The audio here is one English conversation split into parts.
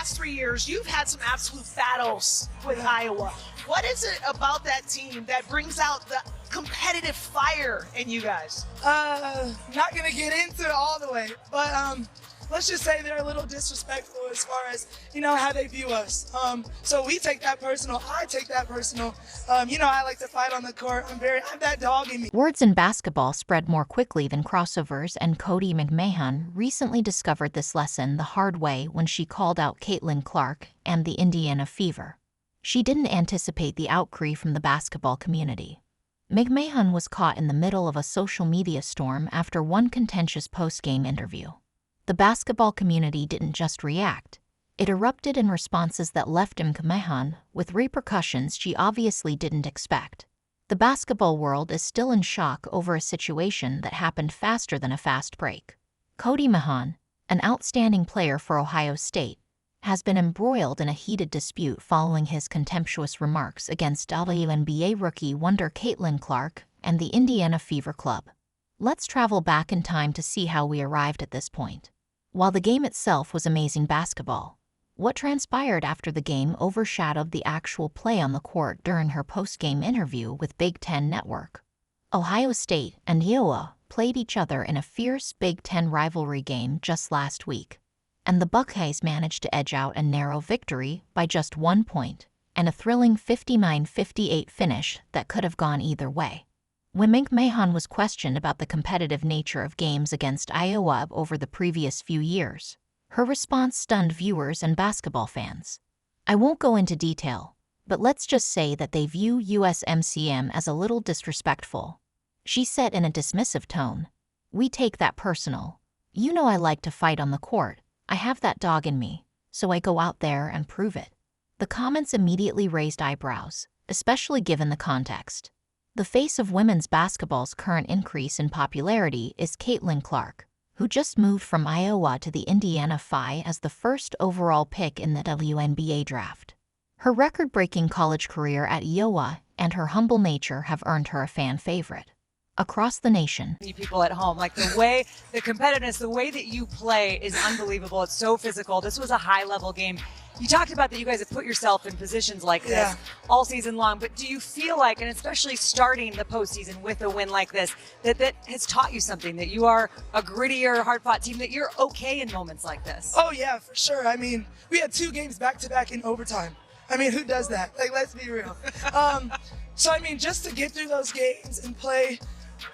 last 3 years, you've had some absolute battles with Iowa. What is it about that team that brings out the competitive fire in you guys? Not gonna get into it all the way, but let's just say they're a little disrespectful as far as, how they view us. So we take that personal. I take that personal. I like to fight on the court. I have that dog in me. Words in basketball spread more quickly than crossovers, and Cotie McMahon recently discovered this lesson the hard way when she called out Caitlin Clark and the Indiana Fever. She didn't anticipate the outcry from the basketball community. McMahon was caught in the middle of a social media storm after one contentious post-game interview. The basketball community didn't just react. It erupted in responses that left McMahon with repercussions she obviously didn't expect. The basketball world is still in shock over a situation that happened faster than a fast break. Cotie McMahon, an outstanding player for Ohio State, has been embroiled in a heated dispute following his contemptuous remarks against WNBA rookie wonder Caitlin Clark and the Indiana Fever Club. Let's travel back in time to see how we arrived at this point. While the game itself was amazing basketball, what transpired after the game overshadowed the actual play on the court during her post-game interview with Big Ten Network. Ohio State and Iowa played each other in a fierce Big Ten rivalry game just last week, and the Buckeyes managed to edge out a narrow victory by just 1 point and a thrilling 59-58 finish that could have gone either way. When McMahon was questioned about the competitive nature of games against Iowa over the previous few years, her response stunned viewers and basketball fans. I won't go into detail, but let's just say that they view USMCM as a little disrespectful. She said in a dismissive tone, "We take that personal. I like to fight on the court. I have that dog in me, so I go out there and prove it." The comments immediately raised eyebrows, especially given the context. The face of women's basketball's current increase in popularity is Caitlin Clark, who just moved from Iowa to the Indiana Phi as the first overall pick in the WNBA draft. Her record-breaking college career at Iowa and her humble nature have earned her a fan favorite. Across the nation, people at home, like the competitiveness, the way that you play is unbelievable. It's so physical. This was a high-level game. You talked about that you guys have put yourself in positions like this all season long, but do you feel like, and especially starting the postseason with a win like this, that has taught you something, that you are a grittier, hard-fought team, that you're okay in moments like this? Oh, yeah, for sure. We had 2 games back-to-back in overtime. Who does that? Let's be real. Just to get through those games and play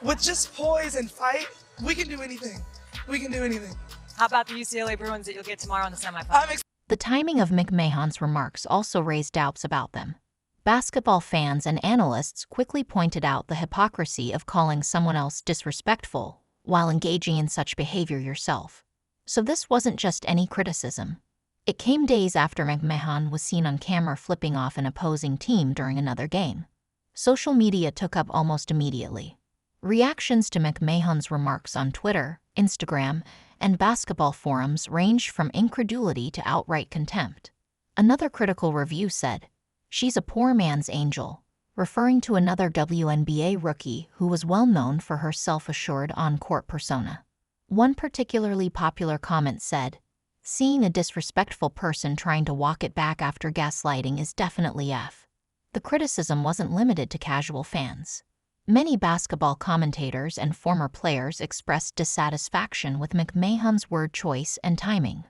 with just poise and fight, we can do anything. We can do anything. How about the UCLA Bruins that you'll get tomorrow in the semifinals? The timing of McMahon's remarks also raised doubts about them. Basketball fans and analysts quickly pointed out the hypocrisy of calling someone else disrespectful while engaging in such behavior yourself. So this wasn't just any criticism. It came days after McMahon was seen on camera flipping off an opposing team during another game. Social media took up almost immediately. Reactions to McMahon's remarks on Twitter, Instagram, and basketball forums ranged from incredulity to outright contempt. Another critical review said, "She's a poor man's angel," referring to another WNBA rookie who was well known for her self-assured on-court persona. One particularly popular comment said, "Seeing a disrespectful person trying to walk it back after gaslighting is definitely F." The criticism wasn't limited to casual fans. Many basketball commentators and former players expressed dissatisfaction with McMahon's word choice and timing.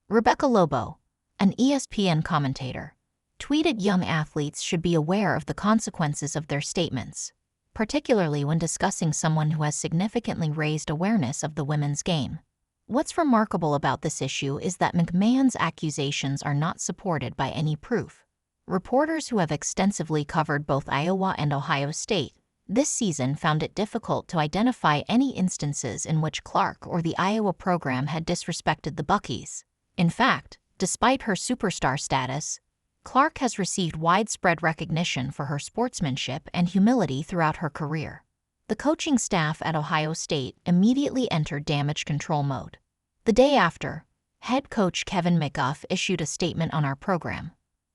Rebecca Lobo, an ESPN commentator, tweeted young athletes should be aware of the consequences of their statements, particularly when discussing someone who has significantly raised awareness of the women's game. What's remarkable about this issue is that McMahon's accusations are not supported by any proof. Reporters who have extensively covered both Iowa and Ohio State this season found it difficult to identify any instances in which Clark or the Iowa program had disrespected the Buckies. In fact, despite her superstar status, Clark has received widespread recognition for her sportsmanship and humility throughout her career. The coaching staff at Ohio State immediately entered damage control mode. The day after, head coach Kevin McGuff issued a statement on our program.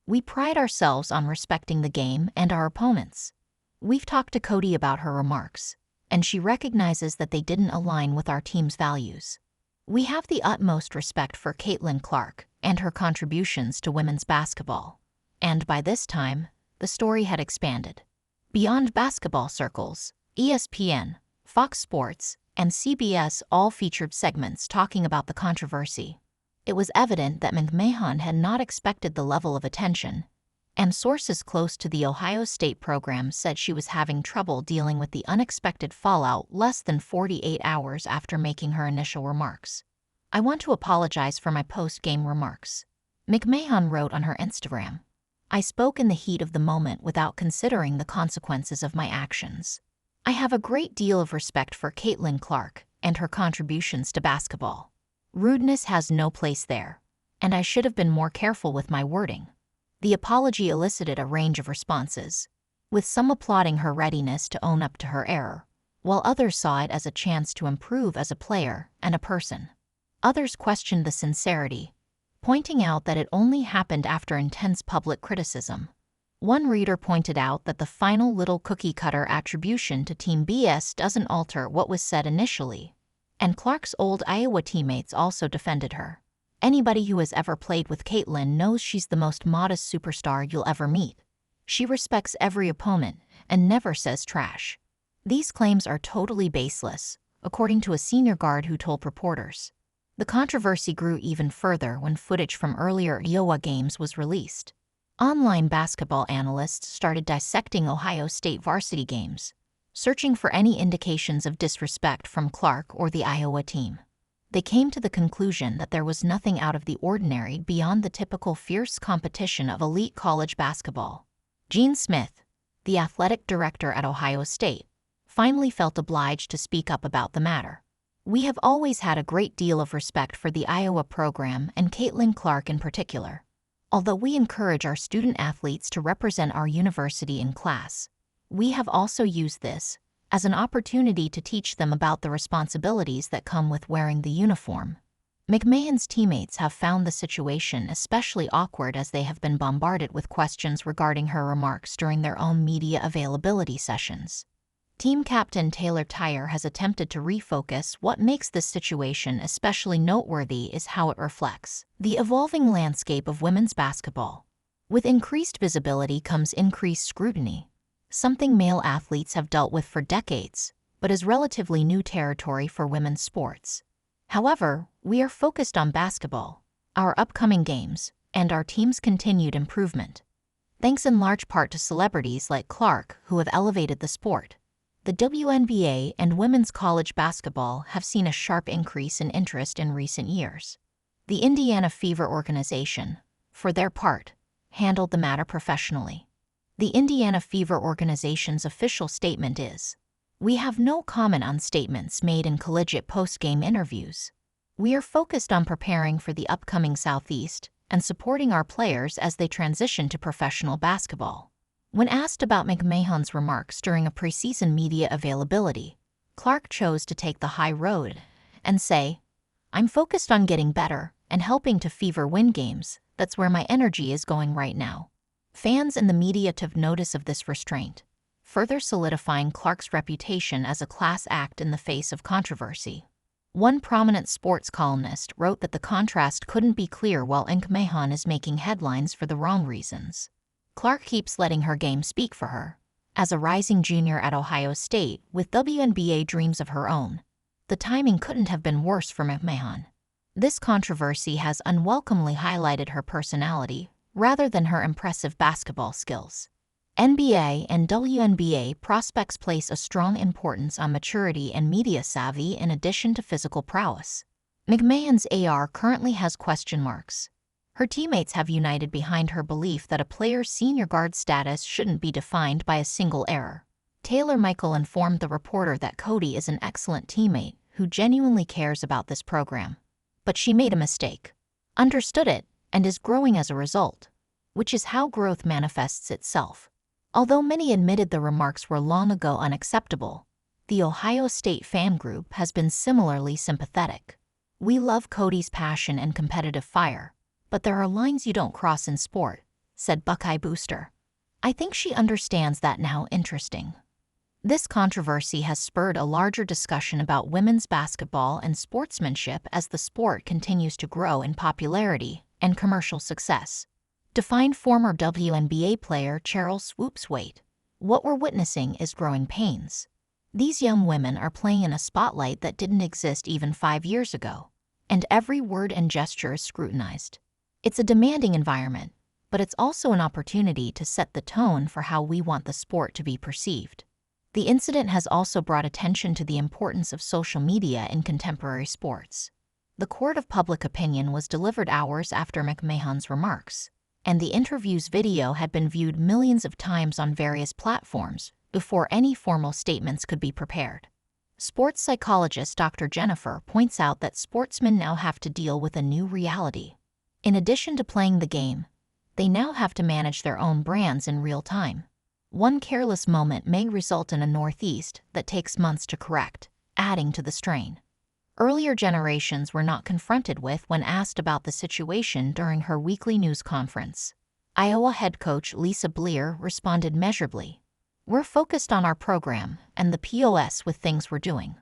"We pride ourselves on respecting the game and our opponents. We've talked to Cotie about her remarks, and she recognizes that they didn't align with our team's values. We have the utmost respect for Caitlin Clark, and her contributions to women's basketball. And by this time, the story had expanded. Beyond basketball circles, ESPN, Fox Sports, and CBS all featured segments talking about the controversy. It was evident that McMahon had not expected the level of attention, and sources close to the Ohio State program said she was having trouble dealing with the unexpected fallout less than 48 hours after making her initial remarks. "I want to apologize for my post-game remarks," McMahon wrote on her Instagram. "I spoke in the heat of the moment without considering the consequences of my actions. I have a great deal of respect for Caitlin Clark and her contributions to basketball. Rudeness has no place there, and I should have been more careful with my wording." The apology elicited a range of responses, with some applauding her readiness to own up to her error, while others saw it as a chance to improve as a player and a person. Others questioned the sincerity, pointing out that it only happened after intense public criticism. One reader pointed out that the final little cookie-cutter attribution to Team BS doesn't alter what was said initially, and Clark's old Iowa teammates also defended her. "Anybody who has ever played with Caitlin knows she's the most modest superstar you'll ever meet. She respects every opponent and never says trash." These claims are totally baseless, according to a senior guard who told reporters. The controversy grew even further when footage from earlier Iowa games was released. Online basketball analysts started dissecting Ohio State varsity games, searching for any indications of disrespect from Clark or the Iowa team. They came to the conclusion that there was nothing out of the ordinary beyond the typical fierce competition of elite college basketball. Gene Smith, the athletic director at Ohio State, finally felt obliged to speak up about the matter. "We have always had a great deal of respect for the Iowa program and Caitlin Clark in particular. Although we encourage our student athletes to represent our university in class, we have also used this as an opportunity to teach them about the responsibilities that come with wearing the uniform." McMahon's teammates have found the situation especially awkward as they have been bombarded with questions regarding her remarks during their own media availability sessions. Team captain Taylor Tyre has attempted to refocus. "What makes this situation especially noteworthy is how it reflects the evolving landscape of women's basketball. With increased visibility comes increased scrutiny, something male athletes have dealt with for decades, but is relatively new territory for women's sports. However, we are focused on basketball, our upcoming games, and our team's continued improvement. Thanks in large part to celebrities like Clark who have elevated the sport. The WNBA and women's college basketball have seen a sharp increase in interest in recent years." The Indiana Fever organization, for their part, handled the matter professionally. The Indiana Fever organization's official statement is, "We have no comment on statements made in collegiate post-game interviews. We are focused on preparing for the upcoming Southeast and supporting our players as they transition to professional basketball." When asked about McMahon's remarks during a preseason media availability, Clark chose to take the high road and say, "I'm focused on getting better and helping to Fever win games. That's where my energy is going right now." Fans and the media took notice of this restraint, further solidifying Clark's reputation as a class act in the face of controversy. One prominent sports columnist wrote that the contrast couldn't be clear while McMahon is making headlines for the wrong reasons. Clark keeps letting her game speak for her. As a rising junior at Ohio State with WNBA dreams of her own, the timing couldn't have been worse for McMahon. This controversy has unwelcomely highlighted her personality rather than her impressive basketball skills. NBA and WNBA prospects place a strong importance on maturity and media savvy in addition to physical prowess. McMahon's AR currently has question marks. Her teammates have united behind her belief that a player's senior guard status shouldn't be defined by a single error. Taylor Michael informed the reporter that Cotie is an excellent teammate who genuinely cares about this program. But she made a mistake, understood it, and is growing as a result, which is how growth manifests itself. Although many admitted the remarks were long ago unacceptable, the Ohio State fan group has been similarly sympathetic. "We love Cotie's passion and competitive fire, but there are lines you don't cross in sport," said Buckeye Booster. "I think she understands that now." Interesting. This controversy has spurred a larger discussion about women's basketball and sportsmanship as the sport continues to grow in popularity and commercial success. Defined former WNBA player Cheryl Swoop's weight. What we're witnessing is growing pains. These young women are playing in a spotlight that didn't exist even 5 years ago, and every word and gesture is scrutinized. It's a demanding environment, but it's also an opportunity to set the tone for how we want the sport to be perceived. The incident has also brought attention to the importance of social media in contemporary sports. The court of public opinion was delivered hours after McMahon's remarks, and the interview's video had been viewed millions of times on various platforms before any formal statements could be prepared. Sports psychologist Dr. Jennifer points out that sportsmen now have to deal with a new reality. In addition to playing the game, they now have to manage their own brands in real time. One careless moment may result in a northeast that takes months to correct, adding to the strain. Earlier generations were not confronted with when asked about the situation during her weekly news conference. Iowa head coach Lisa Bleer responded measurably. "We're focused on our program and the POS with things we're doing."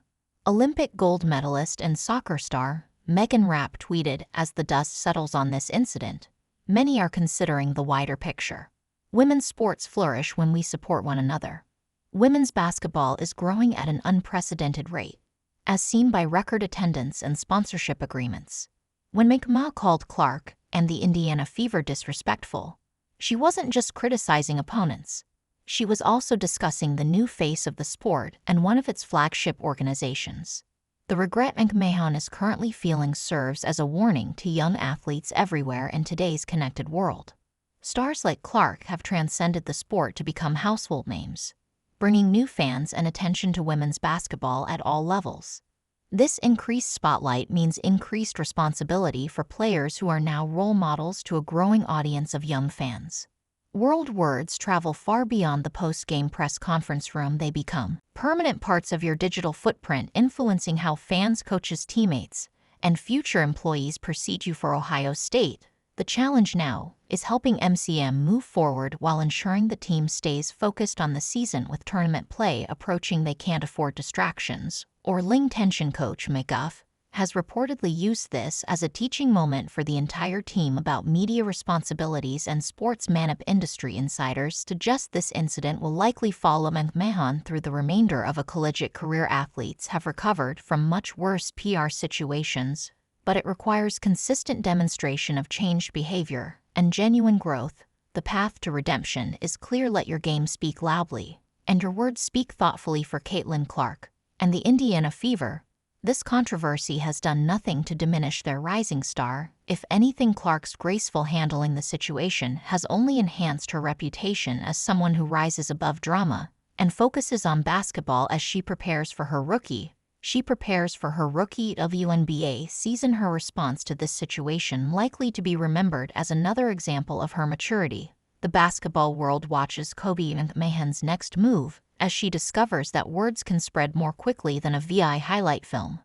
Olympic gold medalist and soccer star Megan Rapp tweeted, "As the dust settles on this incident, many are considering the wider picture. Women's sports flourish when we support one another. Women's basketball is growing at an unprecedented rate, as seen by record attendance and sponsorship agreements." When McMahon called Clark and the Indiana Fever disrespectful, she wasn't just criticizing opponents. She was also discussing the new face of the sport and one of its flagship organizations. The regret McMahon is currently feeling serves as a warning to young athletes everywhere in today's connected world. Stars like Clark have transcended the sport to become household names, bringing new fans and attention to women's basketball at all levels. This increased spotlight means increased responsibility for players who are now role models to a growing audience of young fans. World words travel far beyond the post-game press conference room. They become permanent parts of your digital footprint, influencing how fans, coaches, teammates, and future employees perceive you. For Ohio State, the challenge now is helping MCM move forward while ensuring the team stays focused on the season. With tournament play approaching, they can't afford distractions or ling tension. Coach McGuff has reportedly used this as a teaching moment for the entire team about media responsibilities and sports management. Industry insiders suggest this incident will likely follow McMahon through the remainder of a collegiate career. Athletes have recovered from much worse PR situations, but it requires consistent demonstration of changed behavior and genuine growth. The path to redemption is clear. Let your game speak loudly, and your words speak thoughtfully. For Caitlin Clark and the Indiana Fever, this controversy has done nothing to diminish their rising star. If anything, Clark's graceful handling the situation has only enhanced her reputation as someone who rises above drama and focuses on basketball as she prepares for her rookie WNBA season. Her response to this situation likely to be remembered as another example of her maturity. The basketball world watches Cotie McMahon's next move as she discovers that words can spread more quickly than a VI highlight film.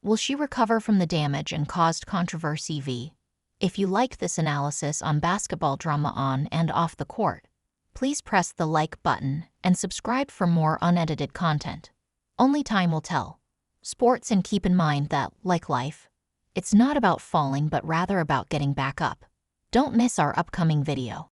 Will she recover from the damage and caused controversy? If you like this analysis on basketball drama on and off the court, please press the like button and subscribe for more unedited content. Only time will tell. Sports, and keep in mind that, like life, it's not about falling but rather about getting back up. Don't miss our upcoming video.